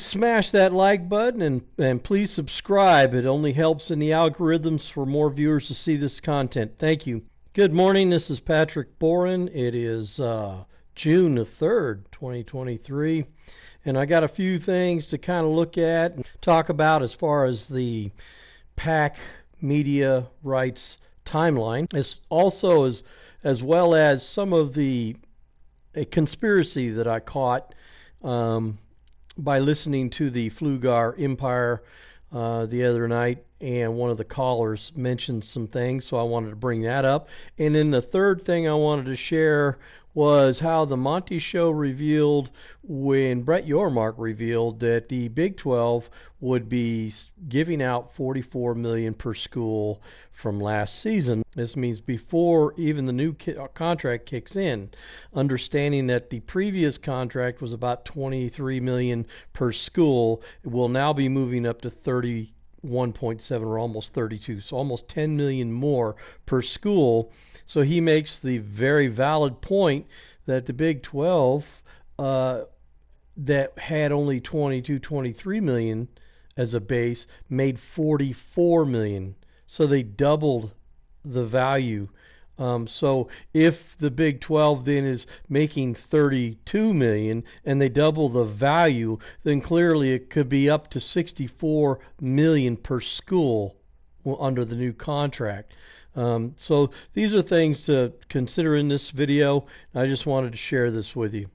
please smash that like button and please subscribe. It only helps in the algorithms for more viewers to see this content. Thank you. Good morning. This is Patrick Boren. It is June the 3rd, 2023. And I got a few things to kind of look at and talk about as far as the PAC media rights timeline, as well as some of a conspiracy that I caught by listening to the Flugaur Empire the other night, and one of the callers mentioned some things, so I wanted to bring that up. And then the third thing I wanted to share was how the Monty show revealed, when Brett Yormark revealed that the Big 12 would be giving out $44 million per school from last season. This means before even the new contract kicks in, understanding that the previous contract was about $23 million per school. It will now be moving up to 31.7 or almost 32, so almost 10 million more per school. So he makes the very valid point that the Big 12 that had only 23 million as a base made 44 million. So they doubled the value. So if the Big 12 then is making 32 million and they double the value, then clearly it could be up to 64 million per school under the new contract. So these are things to consider in this video. I just wanted to share this with you.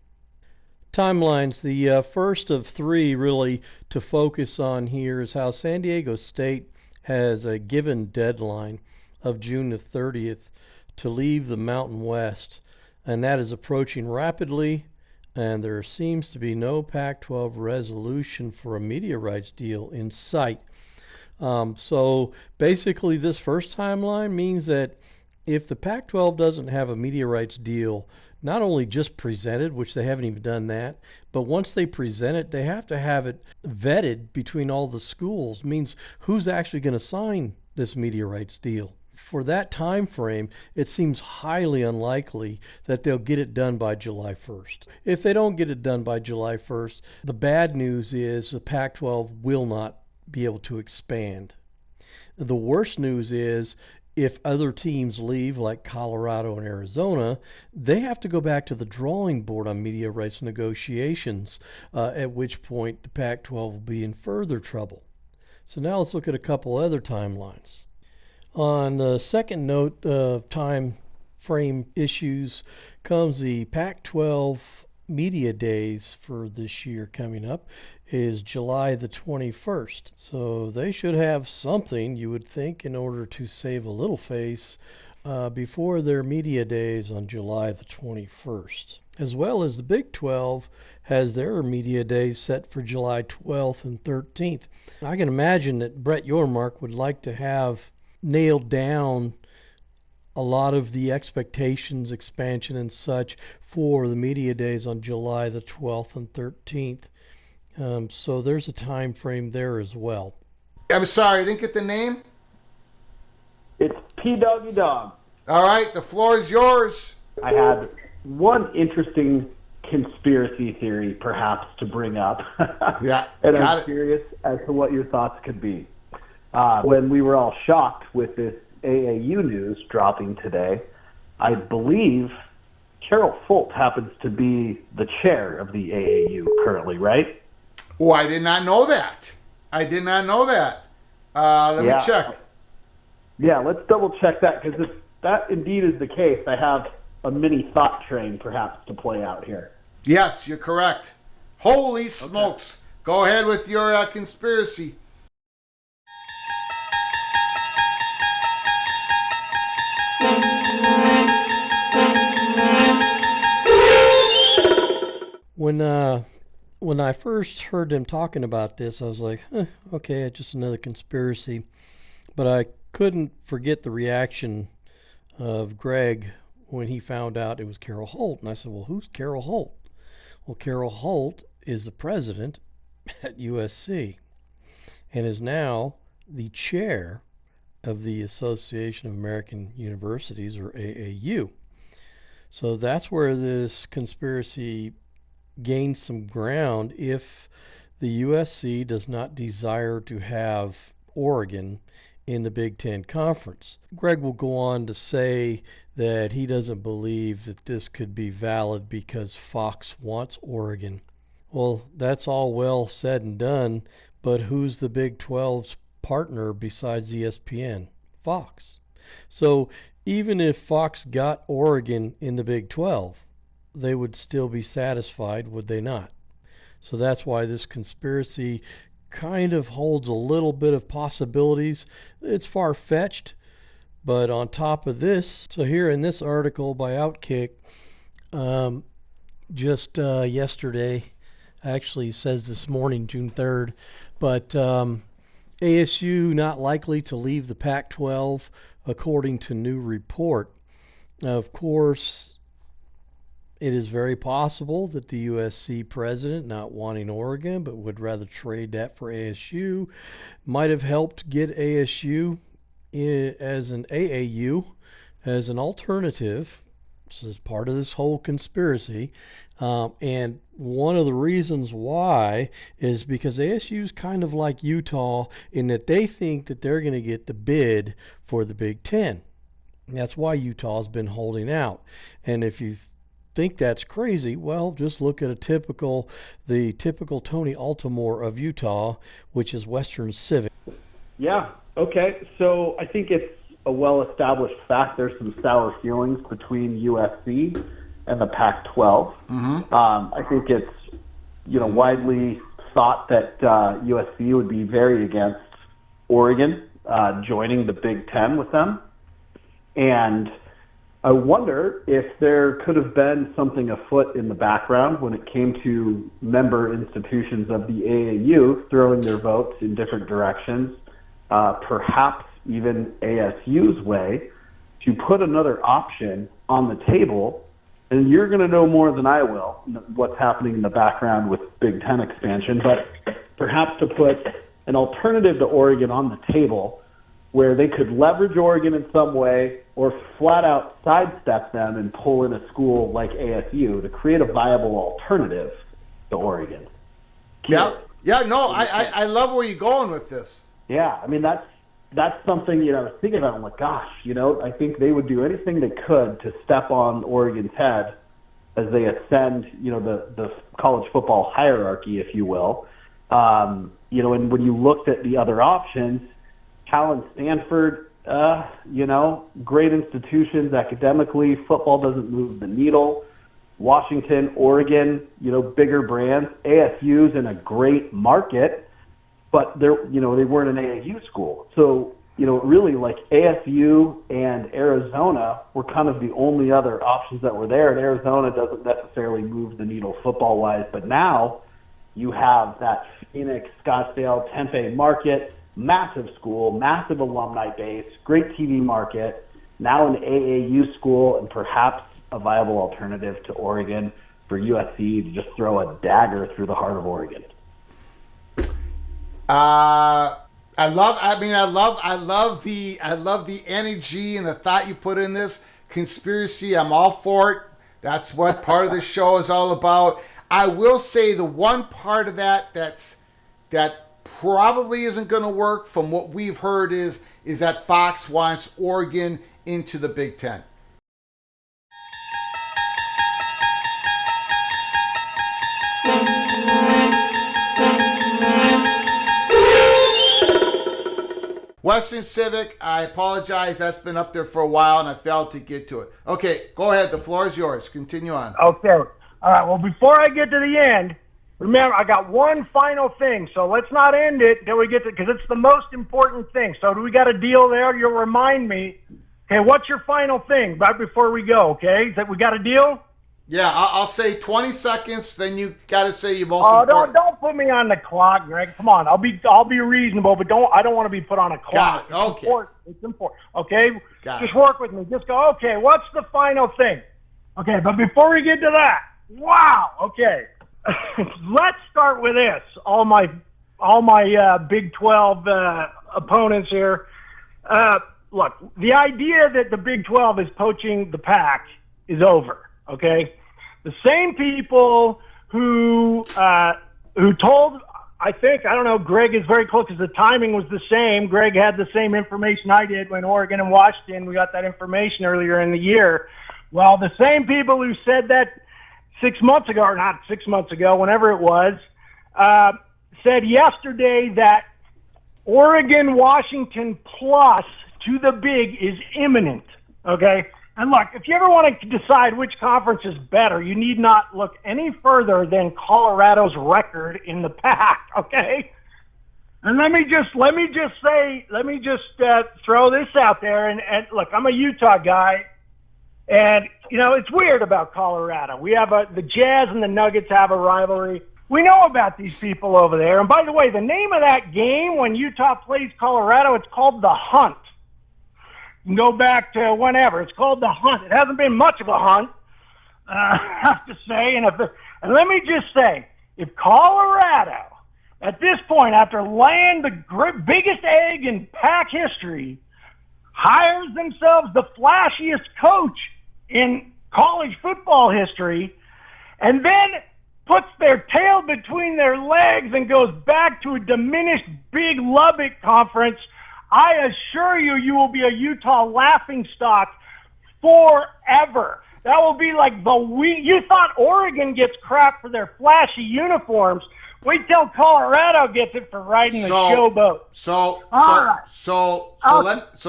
Timelines. The first of three really to focus on here is how San Diego State has a given deadline of June the 30th to leave the Mountain West, and that is approaching rapidly, and there seems to be no Pac-12 resolution for a media rights deal in sight. So basically this first timeline means that if the Pac-12 doesn't have a media rights deal, not only just presented, which they haven't even done that, but once they present it, they have to have it vetted between all the schools. It means who's actually going to sign this media rights deal. For that time frame, it seems highly unlikely that they'll get it done by July 1st. If they don't get it done by July 1st, the bad news is the Pac-12 will not be able to expand. The worst news is if other teams leave, like Colorado and Arizona, they have to go back to the drawing board on media rights negotiations, at which point the Pac-12 will be in further trouble. So now let's look at a couple other timelines. On the second note of time frame issues comes the Pac-12 media days for this year coming up is July the 21st. So they should have something, you would think, in order to save a little face before their media days on July the 21st. As well as the Big 12 has their media days set for July 12th and 13th. I can imagine that Brett Yormark would like to have nailed down a lot of the expectations, expansion, and such for the media days on July the 12th and 13th. So there's a time frame there as well. I'm sorry, I didn't get the name. It's P Doggy Dog. All right, the floor is yours. I had one interesting conspiracy theory, perhaps, to bring up. Yeah, and I'm curious as to what your thoughts could be. When we were all shocked with this AAU news dropping today, I believe Carol Folt happens to be the chair of the AAU currently, right? Oh, I did not know that. Let me check. Yeah, let's double check that, because if that indeed is the case, I have a mini thought train perhaps to play out here. Yes, you're correct. Holy smokes. Okay. Go ahead with your conspiracy. When I first heard them talking about this, I was like, okay, it's just another conspiracy. But I couldn't forget the reaction of Greg when he found out it was Carol Holt. And I said, well, who's Carol Holt? Well, Carol Holt is the president at USC and is now the chair of the Association of American Universities, or AAU. So that's where this conspiracy gained some ground. If the USC does not desire to have Oregon in the Big Ten Conference. Greg will go on to say that he doesn't believe that this could be valid because Fox wants Oregon. Well, that's all well said and done, but who's the Big 12's partner besides ESPN? Fox. So even if Fox got Oregon in the Big 12, they would still be satisfied, would they not? So that's why this conspiracy kind of holds a little bit of possibilities. It's far-fetched, but on top of this, so here in this article by Outkick, just yesterday, actually says this morning, June 3rd, but ASU not likely to leave the Pac-12 according to new report. Now, of course, it is very possible that the USC president, not wanting Oregon but would rather trade that for ASU, might have helped get ASU as an AAU, as an alternative. This is part of this whole conspiracy. And one of the reasons why is because ASU is kind of like Utah in that they think that they're going to get the bid for the Big Ten. And that's why Utah's been holding out. And if you think that's crazy, well, just look at the typical Tony Altimore of Utah, which is Western Civic. Yeah, okay. So I think it's a well-established fact there's some sour feelings between USC and the Pac-12. I think it's widely thought that USC would be very against Oregon joining the Big Ten with them. And I wonder if there could have been something afoot in the background when it came to member institutions of the AAU throwing their votes in different directions, perhaps even ASU's way, to put another option on the table. And you're going to know more than I will what's happening in the background with Big Ten expansion, but perhaps to put an alternative to Oregon on the table where they could leverage Oregon in some way or flat out sidestep them and pull in a school like ASU to create a viable alternative to Oregon. I love where you're going with this. Yeah, I mean, that's something, I was thinking about. I'm like, gosh, I think they would do anything they could to step on Oregon's head as they ascend, the college football hierarchy, if you will. And when you looked at the other options, Cal and Stanford, great institutions academically. Football doesn't move the needle. Washington, Oregon, bigger brands. ASU's in a great market, but they weren't an AAU school. So, really like ASU and Arizona were kind of the only other options that were there. And Arizona doesn't necessarily move the needle football-wise, but now you have that Phoenix, Scottsdale, Tempe market, massive school, massive alumni base, great TV market, now an AAU school, and perhaps a viable alternative to Oregon for USC to just throw a dagger through the heart of Oregon. I love the energy and the thought you put in this conspiracy. I'm all for it. That's what part of the show is all about. I will say the one part of that probably isn't going to work from what we've heard is that Fox wants Oregon into the Big Ten. Western Civic, I apologize. That's been up there for a while, and I failed to get to it. Okay, go ahead. The floor is yours. Continue on. Okay. All right. Well, before I get to the end, remember, I got one final thing, so let's not end it until we get to, because it's the most important thing. So do we got a deal there? You'll remind me. Okay, what's your final thing right before we go, okay? Is that we got a deal? Yeah, I'll say 20 seconds, then you got to say your most important. Don't put me on the clock, Greg. Come on, I'll be reasonable, but I don't want to be put on a clock. Okay. It's important. Okay? Got Just it. work with me. Just go, okay, what's the final thing? Okay, but before we get to that, wow, okay. Let's start with this. All my Big 12 opponents here. Look, the idea that the Big 12 is poaching the Pac is over. Okay, the same people who told I think, I don't know, Greg is very close because the timing was the same. Greg had the same information I did when Oregon and Washington, we got that information earlier in the year. Well, the same people who said that 6 months ago, or not 6 months ago, whenever it was, said yesterday that Oregon, Washington plus to the big is imminent, okay? And look, if you ever want to decide which conference is better, you need not look any further than Colorado's record in the PAC, okay? And let me just throw this out there. And look, I'm a Utah guy, and you know it's weird about Colorado. We have the Jazz and the Nuggets have a rivalry. We know about these people over there. And by the way, the name of that game when Utah plays Colorado, it's called the Hunt. You can go back to whenever. It's called the Hunt. It hasn't been much of a hunt, I have to say. And let me just say, if Colorado, at this point, after laying the biggest egg in PAC history, hires themselves the flashiest coach in college football history, and then puts their tail between their legs and goes back to a diminished Big Lubbock conference, I assure you, you will be a Utah laughingstock forever. That will be like you thought Oregon gets crap for their flashy uniforms. Wait till Colorado gets it for riding the showboat. So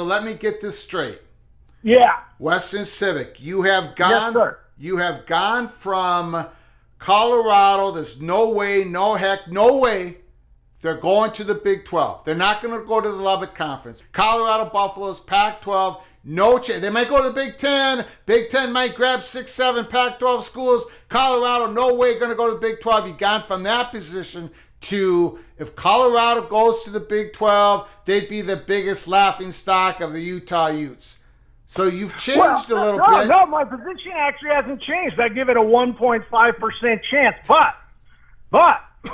let me get this straight. Yeah. Western Civic, you have gone. Yes, sir. You have gone from Colorado. There's no way, no heck, no way. They're going to the Big 12. They're not going to go to the Lubbock Conference. Colorado Buffaloes, Pac-12, no chance. They might go to the Big 10. Big 10 might grab 6, 7 Pac-12 schools. Colorado, no way going to go to the Big 12. You've gone from that position to, if Colorado goes to the Big 12, they'd be the biggest laughingstock of the Utah Utes. So you've changed a little bit. No, my position actually hasn't changed. I give it a 1.5% chance. But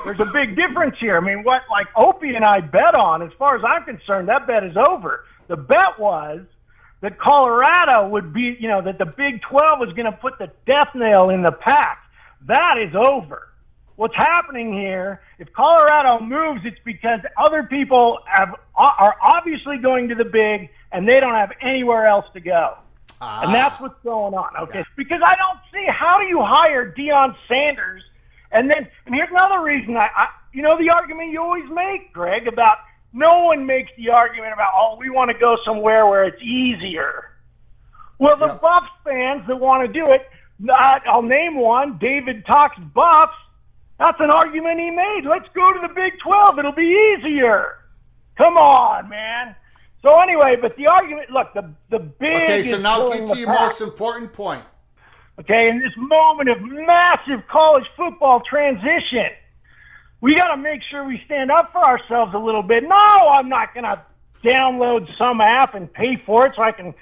there's a big difference here. I mean, what like Opie and I bet on, as far as I'm concerned, that bet is over. The bet was that Colorado would be, that the Big 12 was going to put the death nail in the PAC. That is over. What's happening here, if Colorado moves, it's because other people are obviously going to the Big, and they don't have anywhere else to go. And that's what's going on, okay? Yeah. Because I don't see, how do you hire Deion Sanders? And here's another reason, the argument you always make, Greg, about no one makes the argument about, we want to go somewhere where it's easier. Well, the Buffs fans that want to do it, I'll name one, David Talks Buffs. That's an argument he made. Let's go to the Big 12. It'll be easier. Come on, man. So anyway, but the argument, look, the Big Okay, so now get to your PAC. most important point. Okay, in this moment of massive college football transition, we got to make sure we stand up for ourselves a little bit. No, I'm not going to download some app and pay for it so I can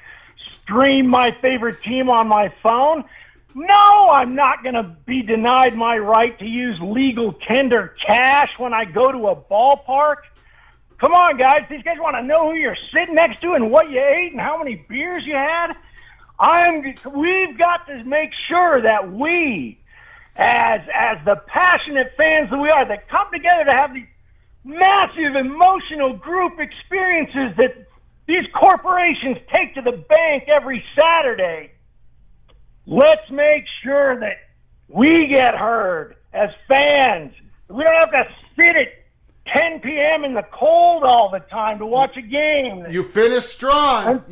stream my favorite team on my phone. No, I'm not going to be denied my right to use legal tender cash when I go to a ballpark. Come on, guys. These guys want to know who you're sitting next to and what you ate and how many beers you had. We've got to make sure that we, as the passionate fans that we are, that come together to have these massive emotional group experiences that these corporations take to the bank every Saturday. Let's make sure that we get heard as fans. We don't have to sit at 10 p.m. in the cold all the time to watch a game. You finished strong.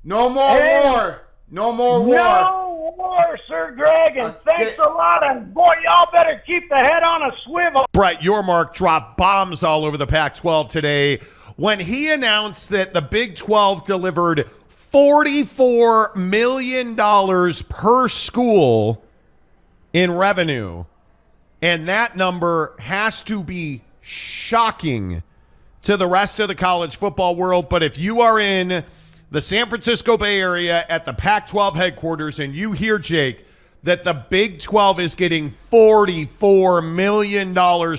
No more war. No more war. No war, Sir Greg, and thanks a lot. And boy, y'all better keep the head on a swivel. Brett Yormark dropped bombs all over the Pac-12 today when he announced that the Big 12 delivered $44 million per school in revenue. And that number has to be shocking to the rest of the college football world. But if you are in the San Francisco Bay Area at the Pac-12 headquarters and you hear, Jake, that the Big 12 is getting $44 million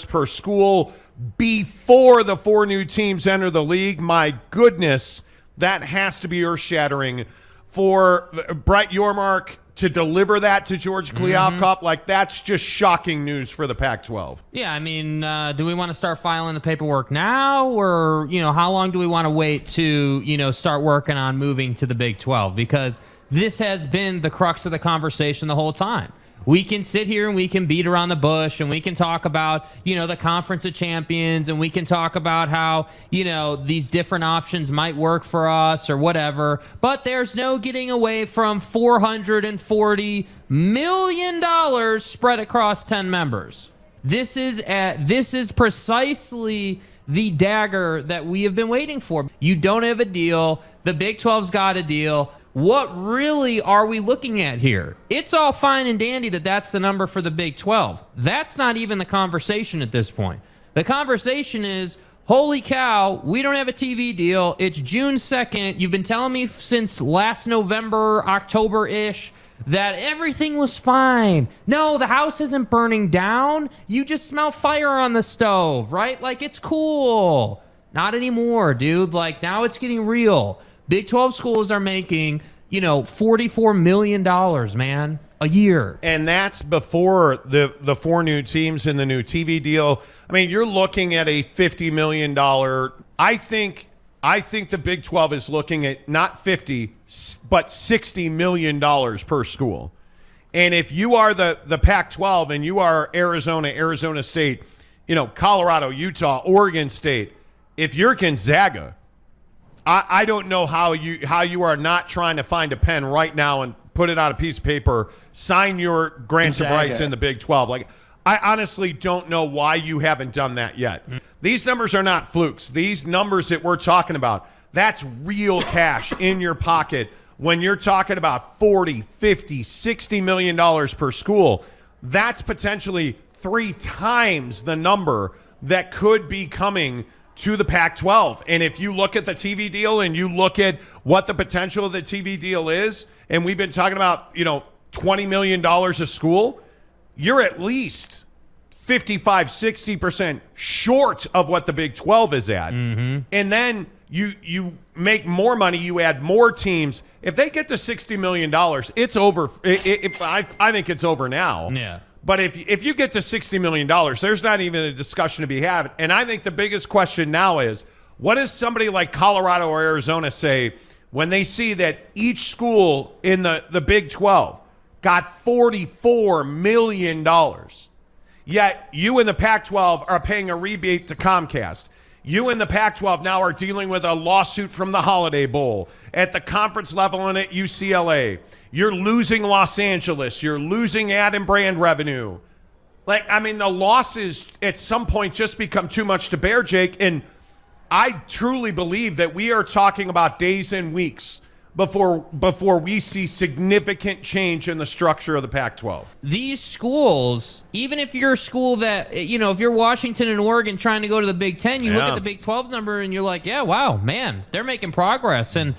per school before the 4 new teams enter the league, my goodness, that has to be earth-shattering for Brett Yormark, to deliver that to George Kliavkoff, like that's just shocking news for the Pac-12. Yeah, I mean, do we want to start filing the paperwork now, or how long do we want to wait to start working on moving to the Big 12? Because this has been the crux of the conversation the whole time. We can sit here and we can beat around the bush and we can talk about, the Conference of Champions, and we can talk about how, these different options might work for us or whatever. But there's no getting away from $440 million spread across 10 members. This is precisely the dagger that we have been waiting for. You don't have a deal. The Big 12's got a deal. What really are we looking at here? It's all fine and dandy that that's the number for the Big 12. That's not even the conversation at this point. The conversation is, holy cow, we don't have a TV deal. It's June 2nd. You've been telling me since last November, October-ish, that everything was fine. No, the house isn't burning down. You just smell fire on the stove, right? Like, it's cool. Not anymore, dude. Like, now it's getting real. Big 12 schools are making, $44 million, man, a year. And that's before the 4 new teams in the new TV deal. I mean, you're looking at a $50 million. I think the Big 12 is looking at not 50, but $60 million per school. And if you are the Pac-12 and you are Arizona State, Colorado, Utah, Oregon State, if you're Gonzaga, I don't know how you are not trying to find a pen right now and put it on a piece of paper, sign your grants of rights in the Big 12. Like, I honestly don't know why you haven't done that yet. These numbers are not flukes. These numbers that we're talking about, that's real cash in your pocket when you're talking about $40, $50, $60 million per school. That's potentially 3 times the number that could be coming to the Pac-12. And if you look at the TV deal and you look at what the potential of the TV deal is, and we've been talking about, $20 million a school, you're at least 55, 60% short of what the Big 12 is at. And then you make more money, you add more teams. If they get to $60 million, it's over. I think it's over now. Yeah. But if you get to $60 million, there's not even a discussion to be had. And I think the biggest question now is, what does somebody like Colorado or Arizona say when they see that each school in the Big 12 got $44 million, yet you in the Pac-12 are paying a rebate to Comcast? You in the Pac-12 now are dealing with a lawsuit from the Holiday Bowl at the conference level and at UCLA. You're losing Los Angeles. You're losing ad and brand revenue. The losses at some point just become too much to bear, Jake. And I truly believe that we are talking about days and weeks before we see significant change in the structure of the Pac-12. These schools, even if you're a school that, if you're Washington and Oregon trying to go to the Big 10, you look at the Big 12's number and you're like, yeah, wow, man, they're making progress. And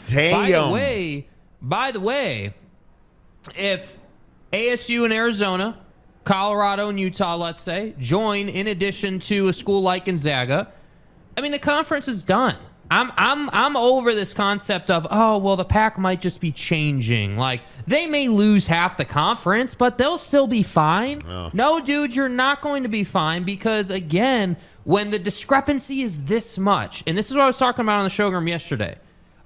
by the way, if ASU and Arizona, Colorado and Utah, let's say, join in addition to a school like Gonzaga, the conference is done. I'm over this concept of, the Pac might just be changing. Like, they may lose half the conference, but they'll still be fine. Oh. No, dude, you're not going to be fine because, again, when the discrepancy is this much, and this is what I was talking about on the showroom yesterday.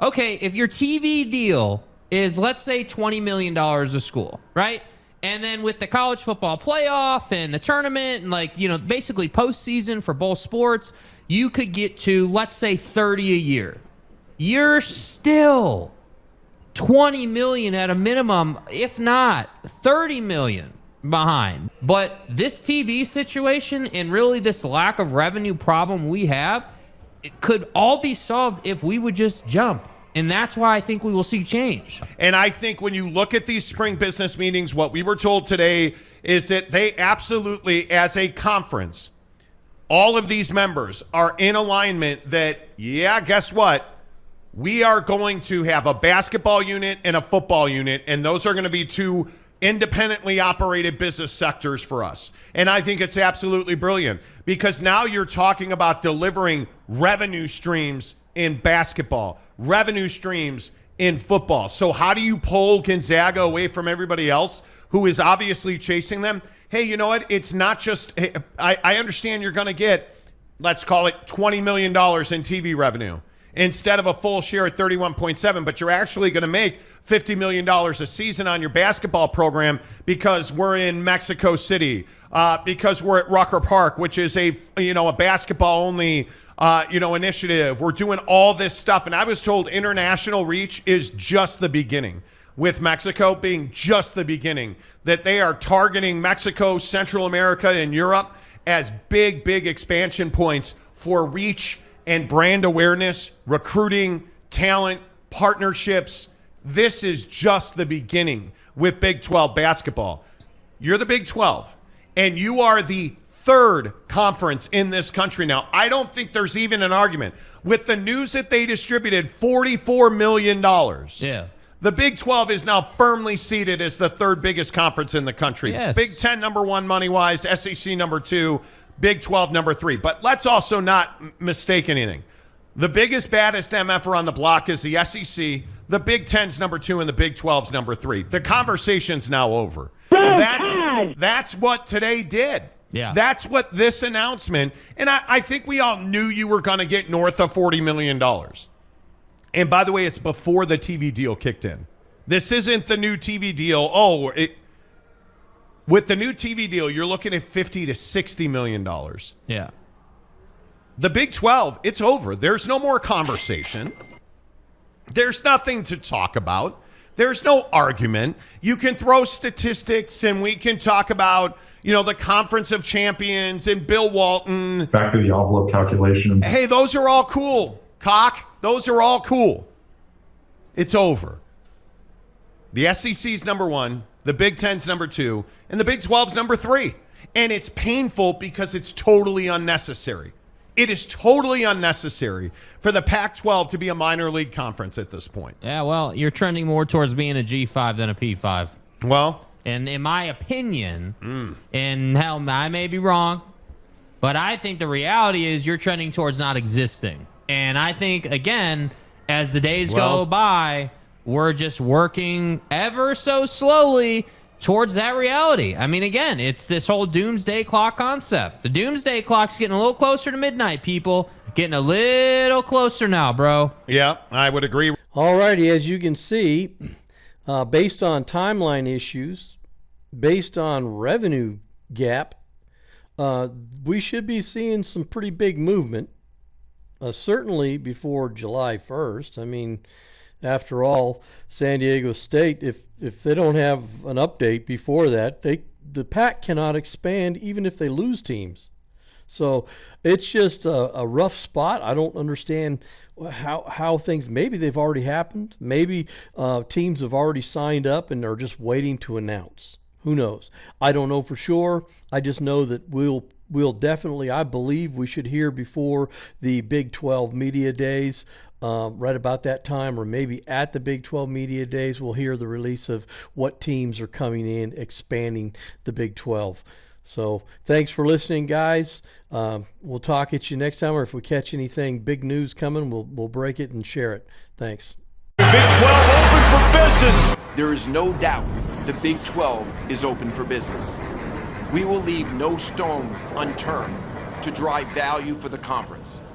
Okay, if your TV deal is, let's say, $20 million a school, right? And then with the college football playoff and the tournament and, basically postseason for both sports, you could get to, let's say, 30 a year. You're still 20 million at a minimum, if not 30 million behind. But this TV situation and really this lack of revenue problem we have, it could all be solved if we would just jump. And that's why I think we will see change. And I think when you look at these spring business meetings, what we were told today is that they absolutely, as a conference, all of these members are in alignment that, guess what? We are going to have a basketball unit and a football unit, and those are going to be 2 independently operated business sectors for us. And I think it's absolutely brilliant because now you're talking about delivering revenue streams in basketball, revenue streams in football. So how do you pull Gonzaga away from everybody else who is obviously chasing them? Hey, you know what? It's not just I understand you're going to get, let's call it $20 million in TV revenue instead of a full share at 31.7, but you're actually going to make $50 million a season on your basketball program because we're in Mexico City, because we're at Rucker Park, which is a basketball only initiative. We're doing all this stuff. And I was told international reach is just the beginning, with Mexico being just the beginning, that they are targeting Mexico, Central America, and Europe as big, big expansion points for reach and brand awareness, recruiting, talent, partnerships. This is just the beginning with Big 12 basketball. You're the Big 12, and you are the third conference in this country now. I don't think there's even an argument. With the news that they distributed $44 million, Yeah. the Big 12 is now firmly seated as the third biggest conference in the country. Yes. Big 10 number 1 money-wise, SEC number 2, Big 12 number 3. But let's also not mistake anything. The biggest, baddest MFer on the block is the SEC. The Big 10's number 2 and the Big 12's number 3. The conversation's now over. That's what today did. Yeah. That's what this announcement, and I think we all knew you were going to get north of $40 million. And by the way, it's before the TV deal kicked in. This isn't the new TV deal. With the new TV deal, you're looking at $50 to $60 million. Yeah. The Big 12, it's over. There's no more conversation. There's nothing to talk about. There's no argument. You can throw statistics, and we can talk about, the Conference of Champions and Bill Walton. Back to the envelope calculations. Hey, those are all cool, cock. Those are all cool. It's over. The SEC's number 1, the Big 10's number 2, and the Big 12's number 3. And it's painful because it's totally unnecessary. It is totally unnecessary for the Pac-12 to be a minor league conference at this point. Yeah, well, you're trending more towards being a G5 than a P5. Well, and in my opinion, and hell, I may be wrong, but I think the reality is you're trending towards not existing. And I think, again, as the days go by, we're just working ever so slowly towards that reality. I mean, again, it's this whole doomsday clock concept. The doomsday clock's getting a little closer to midnight, people. Getting a little closer now, bro. Yeah, I would agree. All righty, as you can see, based on timeline issues, based on revenue gap, we should be seeing some pretty big movement, certainly before July 1st. I mean, after all, San Diego State, if they don't have an update before that, the PAC cannot expand even if they lose teams. So it's just a rough spot. I don't understand how things, maybe they've already happened. Maybe teams have already signed up and are just waiting to announce. Who knows? I don't know for sure. I just know that we'll definitely, I believe we should hear before the Big 12 Media Days, right about that time, or maybe at the Big 12 Media Days, we'll hear the release of what teams are coming in, expanding the Big 12. So thanks for listening, guys. We'll talk at you next time, or if we catch anything big news coming, we'll break it and share it. Thanks. Big 12 open for business. There is no doubt the Big 12 is open for business. We will leave no stone unturned to drive value for the conference.